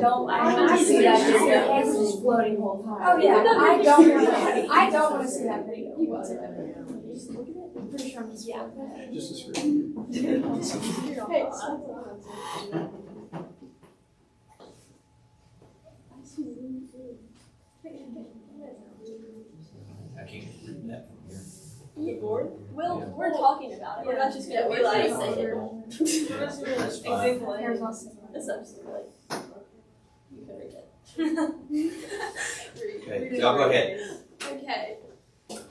I see that head just floating the whole time. Oh yeah, I don't want to see that video. You watch it. I'm pretty sure I'm just Just a screen. Hey, I can't read that from here. you get bored? We're talking about it. We're not just gonna be like example it. Here's also. It's absolutely you can read it. Okay, y'all go ahead. Okay.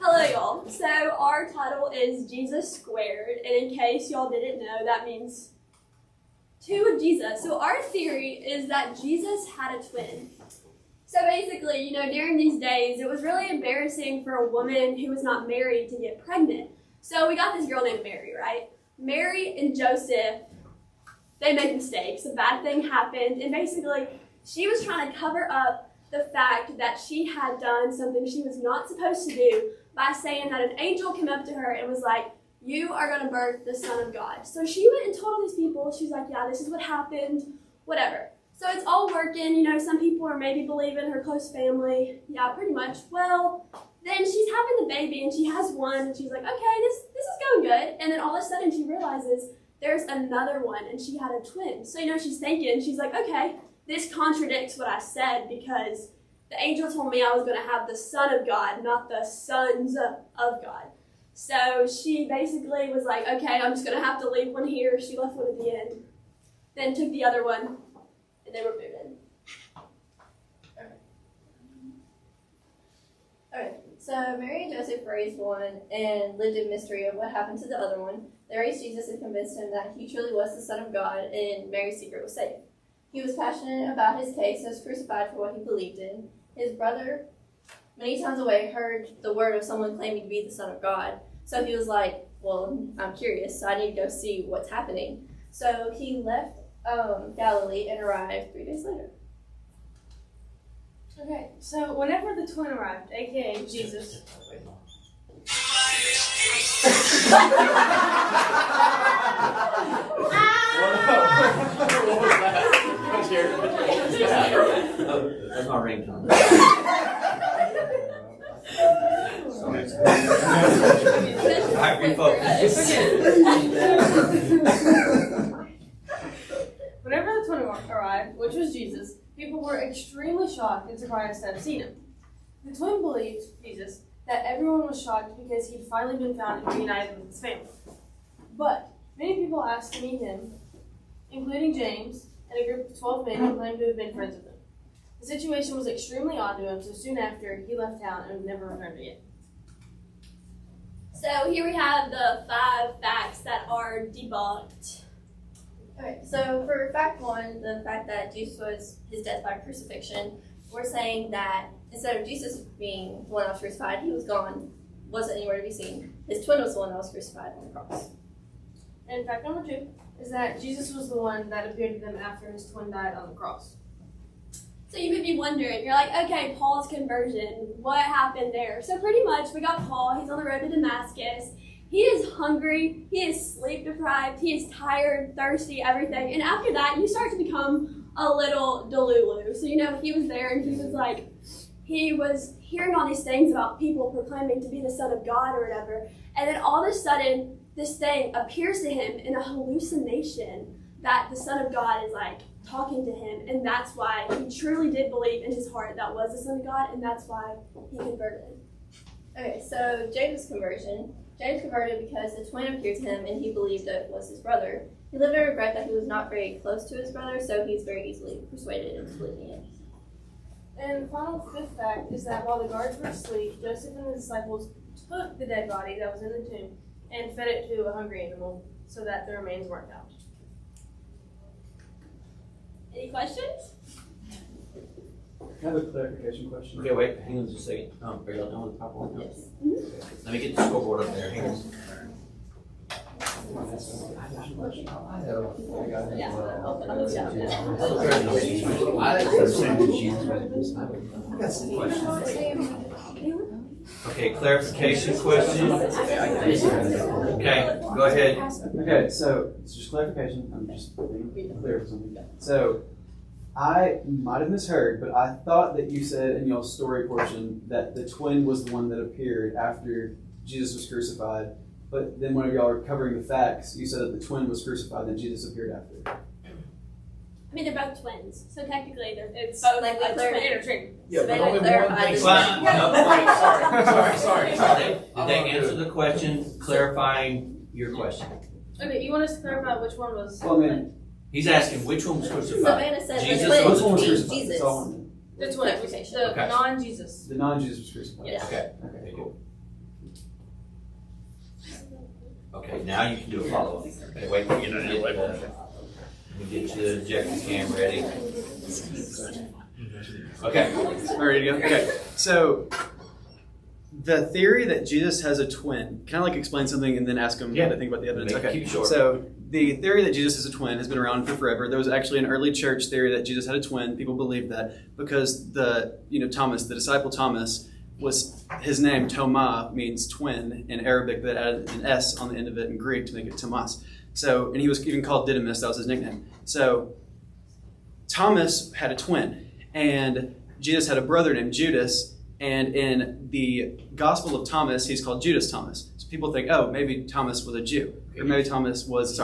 Hello, y'all. So our title is Jesus Squared, and in case y'all didn't know, that means two of Jesus. So our theory is that Jesus had a twin. So basically, during these days, it was really embarrassing for a woman who was not married to get pregnant. So we got this girl named Mary, right? Mary and Joseph, they made mistakes. A bad thing happened, and basically, she was trying to cover up the fact that she had done something she was not supposed to do by saying that an angel came up to her and was like, "You are going to birth the Son of God." So she went and told all these people. She was like, "Yeah, this is what happened," whatever. So it's all working. Some people are maybe believing her close family. Yeah, pretty much. Well, then she's having the baby and she has one and she's like, okay, this is going good. And then all of a sudden she realizes there's another one and she had a twin. So, she's thinking, she's like, okay, this contradicts what I said because the angel told me I was going to have the Son of God, not the sons of God. So she basically was like, okay, I'm just going to have to leave one here. She left one at the end, then took the other one, and they were moving. Okay, so Mary and Joseph raised one and lived in mystery of what happened to the other one. They raised Jesus and convinced him that he truly was the Son of God, and Mary's secret was safe. He was passionate about his case and was crucified for what he believed in. His brother, many times away, heard the word of someone claiming to be the Son of God. So he was like, well, I'm curious, so I need to go see what's happening. So he left Galilee and arrived 3 days later. Okay, so whenever the twin arrived, aka Jesus. What was that? What's your that's my ringtone. Alright, refocus. Whenever the twin arrived, which was Jesus, people were extremely shocked and surprised to have seen him. The twin believed, Jesus, that everyone was shocked because he'd finally been found and reunited with his family. But many people asked to meet him, including James and a group of 12 men who claimed to have been friends with him. The situation was extremely odd to him, so soon after, he left town and never returned again. So here we have the 5 facts that are debunked. Okay, so for fact one, the fact that Jesus was his death by crucifixion, we're saying that instead of Jesus being the one that was crucified, he was gone, wasn't anywhere to be seen. His twin was the one that was crucified on the cross. And fact number 2 is that Jesus was the one that appeared to them after his twin died on the cross. So you may be wondering, you're like, okay, Paul's conversion, what happened there? So pretty much we got Paul, he's on the road to Damascus. He is hungry, he is sleep deprived, he is tired, thirsty, everything. And after that, you start to become a little delulu. So he was there and he was like, he was hearing all these things about people proclaiming to be the Son of God or whatever. And then all of a sudden, this thing appears to him in a hallucination that the Son of God is like talking to him. And that's why he truly did believe in his heart that was the Son of God. And that's why he converted. Okay, so James' conversion. James converted because the twin appeared to him and he believed it was his brother. He lived in regret that he was not very close to his brother, so he's very easily persuaded into believing it. And the final 5th fact is that while the guards were asleep, Joseph and the disciples took the dead body that was in the tomb and fed it to a hungry animal so that the remains weren't found. Any questions? I have a clarification question. Okay, wait, hang on just a second. Are y'all done with the PowerPoint? Yes. Okay. Let me get the scoreboard up there. Hang on. Okay, clarification question. Okay, go ahead. Okay, so it's just clarification. I'm just being clear for something. So, I might have misheard, but I thought that you said in y'all's story portion that the twin was the one that appeared after Jesus was crucified. But then whenever y'all were covering the facts, you said that the twin was crucified, then Jesus appeared after. I mean, they're both twins, so technically it's both Like a we twin. Interchangeable. Yeah, but Savannah only clarified one thing. this. Well, Sorry. Did they answer the question, clarifying your question? Okay, you want us to clarify which one was? Well, I mean, He's asking which one was crucified. Savannah said Jesus the twin was which one was means crucified? Jesus. That's all I wanted. The twin. Clarification. The Okay. non-Jesus. The non-Jesus was crucified. Yes. Okay. Okay, now you can do a follow-up. Okay, wait, let me get the ejector cam ready. Okay. All ready to go? Okay. So, the theory that Jesus has a twin, can I explain something and then ask them Yeah. to think about the evidence? Keep Okay. it short. So, the theory that Jesus is a twin has been around for forever. There was actually an early church theory that Jesus had a twin. People believed that because Thomas, the disciple Thomas, was his name, Thomas, means twin in Arabic, that added an S on the end of it in Greek to make it Thomas. So, and he was even called Didymus, that was his nickname. So, Thomas had a twin, and Jesus had a brother named Judas, and in the Gospel of Thomas, he's called Judas Thomas. So people think, oh, maybe Thomas was a Jew, or maybe Thomas was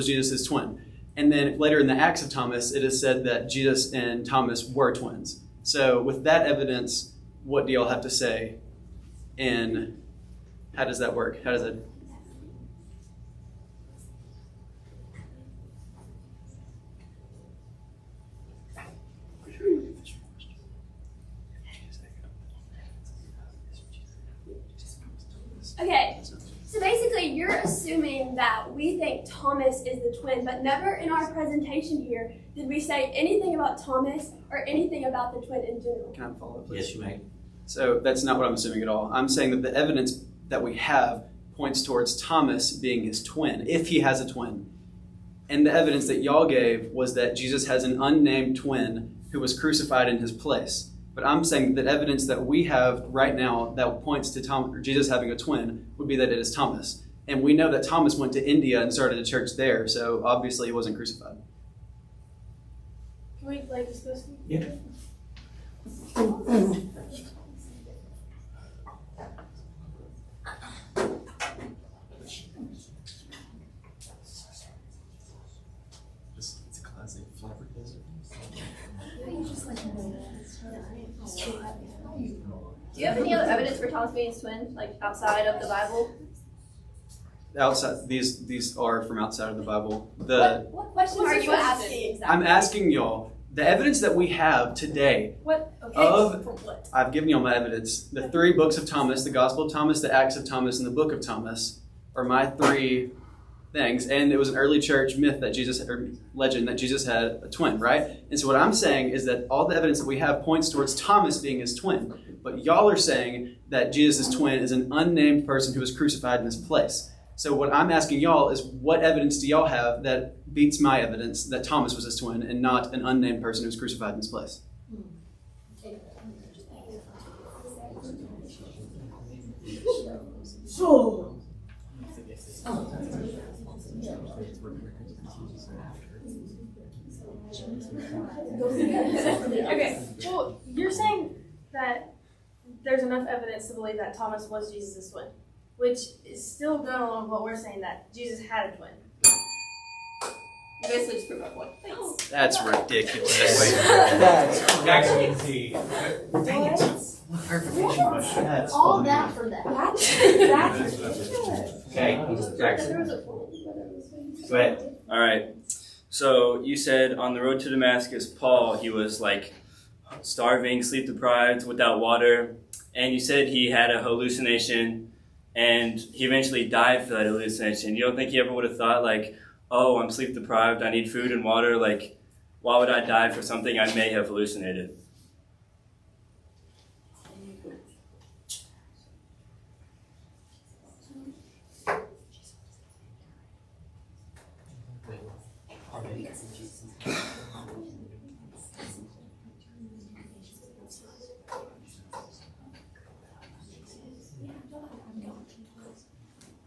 Jesus' twin. And then later in the Acts of Thomas, it is said that Jesus and Thomas were twins. So with that evidence, what do y'all have to say? And how does that work? How does it? Okay, so basically you're assuming that we think Thomas is the twin, but never in our presentation here did we say anything about Thomas or anything about the twin in general. Can I follow up, please? Yes, you may. So that's not what I'm assuming at all. I'm saying that the evidence that we have points towards Thomas being his twin, if he has a twin. And the evidence that y'all gave was that Jesus has an unnamed twin who was crucified in his place. But I'm saying that evidence that we have right now that points to Jesus having a twin would be that it is Thomas. And we know that Thomas went to India and started a church there, so obviously he wasn't crucified. Can we discuss? Yeah. It's a classic flabbergasted. Do you have any other evidence for Thomas being his twin, outside of the Bible? Outside, these are from outside of the Bible. What question What's are the you question? asking exactly? I'm asking y'all, the evidence that we have today, What? Okay. Of- For what? I've given y'all my evidence. The 3 books of Thomas, the Gospel of Thomas, the Acts of Thomas, and the Book of Thomas are my 3 things. And it was an early church myth that legend that Jesus had a twin, right? And so what I'm saying is that all the evidence that we have points towards Thomas being his twin. But y'all are saying that Jesus' twin is an unnamed person who was crucified in his place. So what I'm asking y'all is, what evidence do y'all have that beats my evidence that Thomas was his twin and not an unnamed person who was crucified in his place? Okay. Well, you're saying that there's enough evidence to believe that Thomas was Jesus' twin, which is still going along with what we're saying, that Jesus had a twin. You basically just proved my point. Thanks. That's ridiculous. That's All funny. that for that. Okay, Jackson. Go ahead. All right. So you said on the road to Damascus, Paul, he was starving, sleep deprived, without water. And you said he had a hallucination and he eventually died for that hallucination. You don't think he ever would have thought oh, I'm sleep deprived, I need food and water. Why would I die for something I may have hallucinated?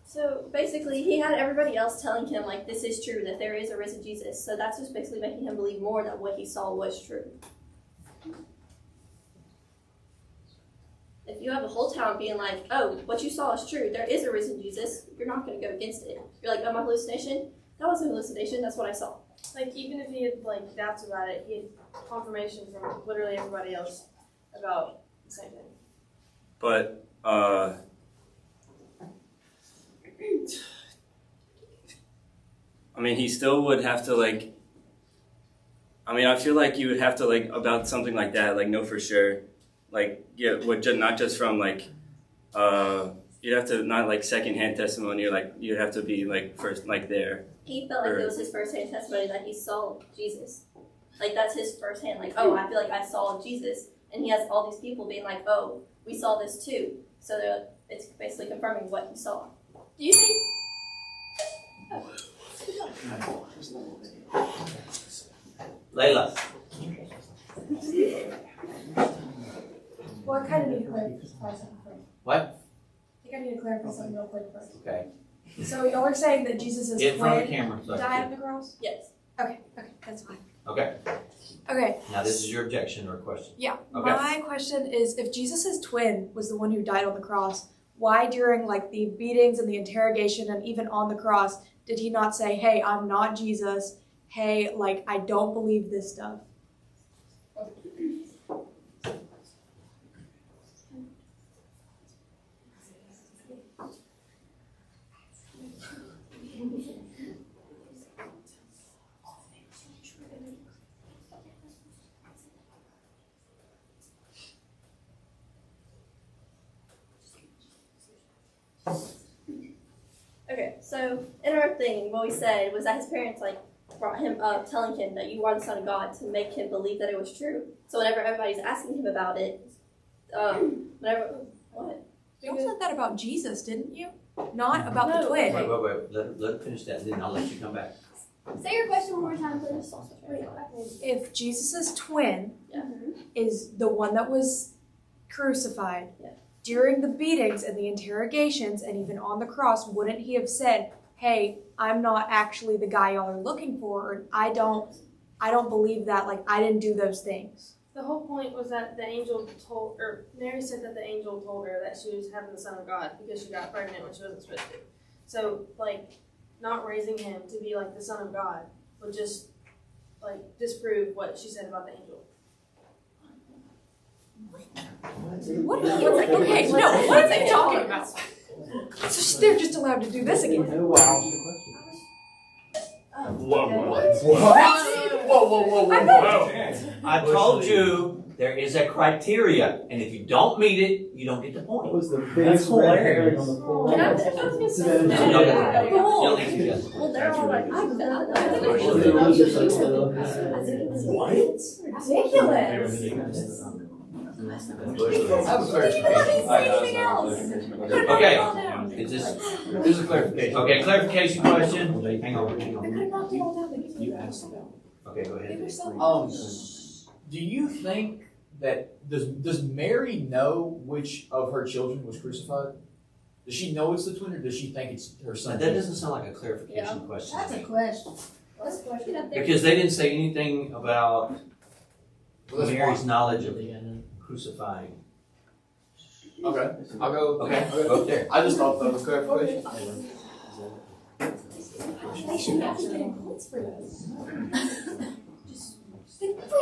So basically, he had everybody else telling him, like, this is true, that there is a risen Jesus. So that's just basically making him believe more that what he saw was true. If you have a whole town being like, oh, what you saw is true, there is a risen Jesus, you're not going to go against it. You're like, oh, my hallucination? That wasn't a hallucination, that's what I saw. Like, even if he had, like, doubts about it, he had confirmation from literally everybody else about the same thing. But, I mean, he still would have to, like, I mean, I feel like you would have to, like, about something like that, like, know for sure. Like, yeah, not just from, like, you'd have to, not, like, secondhand testimony, or, like, you'd have to be, like, first, like, there. He felt like it was his firsthand testimony that he saw Jesus. Like, that's his firsthand, like, oh, I feel like I saw Jesus. And he has all these people being like, oh, we saw this too. So it's basically confirming what he saw. Do you think? Layla. Well, I kind of need to clarify something first. What? I think I need to clarify something real quick first. Okay. So y'all are saying that Jesus' Get in front of the twin camera. So I can died see. on the cross? Yes. Okay, that's fine. Okay. Okay, Now this is your objection or question. yeah. Okay. My question is, if Jesus' twin was the one who died on the cross, why during like the beatings and the interrogation and even on the cross did he not say, hey, I'm not Jesus, hey, like, I don't believe this stuff? Okay, so in our thing, what we said was that his parents like brought him up, telling him that you are the Son of God to make him believe that it was true. So whenever everybody's asking him about it, what? You said that about Jesus, didn't you? Not about the No. twin. Wait. Let it finish that, and then I'll let you come back. Say your question one more time, please. If Jesus' twin Yeah. is the one that was crucified, Yeah. during the beatings and the interrogations and even on the cross, wouldn't he have said, hey, I'm not actually the guy y'all are looking for, or I don't believe that, like, I didn't do those things? The whole point was that the angel told, or Mary said that the angel told her that she was having the Son of God because she got pregnant when she wasn't supposed to. So, like, not raising him to be like the Son of God would just, like, disprove what she said about the angel. What are you, okay, no, what are they talking about? So they're just allowed to do this again. I told you there is a criteria, and if you don't meet it, you don't get the point. What was the biggest red herring on the floor? Can I finish what I was You gonna say? don't need to, yes. Well, they're all like, I Ridiculous. Okay, is this is a clarification? Okay, clarification question. Hang on. You asked about. Okay, go ahead. Do you think that does Mary know which of her children was crucified? Does she know it's the twin, or does she think it's her son? That doesn't sound like a clarification question. That's a question. What's the question? Because they didn't say anything about Well, that's Mary's fine. knowledge of crucifying. Okay, I'll go. Okay, go there. I just thought that was clarification. They should not be getting points for this.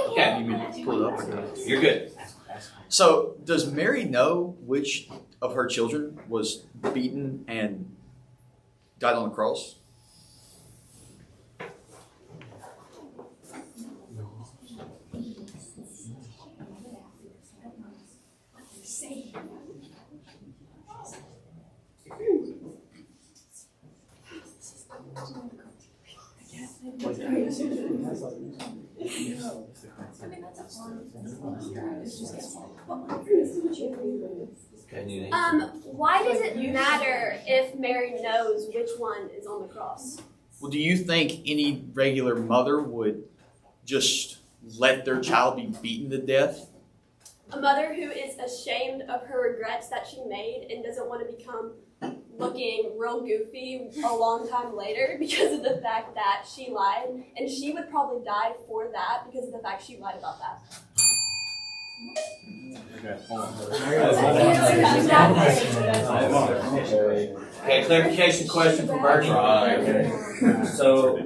Okay, Pull it up. you're good. So, does Mary know which of her children was beaten and died on the cross? Okay, Why does it matter if Mary knows which one is on the cross? Well, do you think any regular mother would just let their child be beaten to death? A mother who is ashamed of her regrets that she made and doesn't want to become looking real goofy a long time later because of the fact that she lied, and she would probably die for that because of the fact she lied about that. Okay, clarification question for Bernie. So,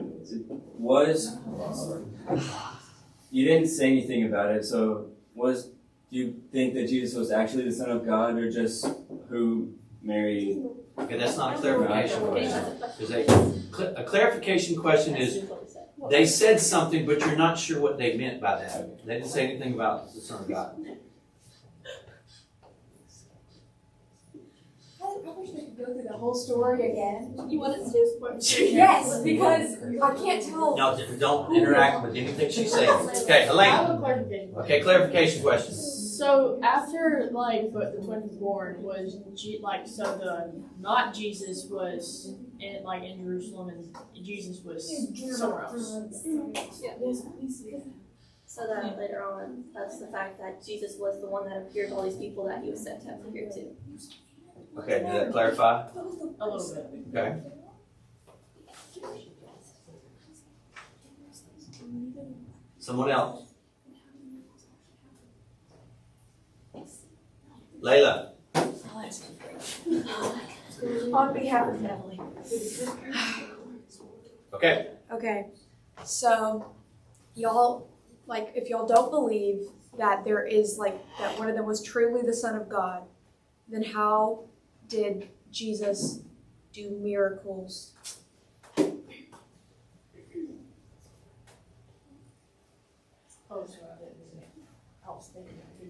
you didn't say anything about it, so do you think that Jesus was actually the Son of God, or just who Mary? Okay, that's not a clarification question. A clarification question is, they said something, but you're not sure what they meant by that. They didn't say anything about the Son of God. I probably should go through the whole story again. You want us to? Yes, because I can't tell. No, don't interact with anything she's saying. Okay, I Elaine. have a clarification. Okay, clarification question. So after the twins were born, was not Jesus was in Jerusalem and Jesus was somewhere else. So that later on, that's the fact that Jesus was the one that appeared to all these people that he was sent to appear to. Okay, did that clarify? A little bit. Okay. Someone else? Layla. On behalf of Emily. Okay. Okay, so y'all, if y'all don't believe that there is, that one of them was truly the Son of God, then how did Jesus do miracles?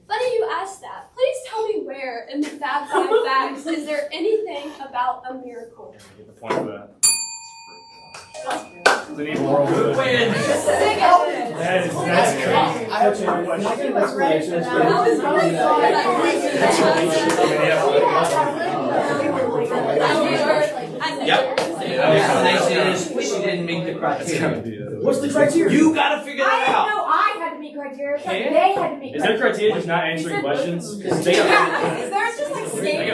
Funny you asked that. Please tell me where in the Fab Five Facts is there anything about a miracle? Get the point of that. The need moral good. That's crazy. Can I get an explanation? That was really Yep. The explanation is she didn't meet the criteria. What's the criteria? You gotta figure I that didn't out. know I had to meet criteria. Okay. They had to meet Is there criteria. criteria just not answering questions? Yeah, is there just standard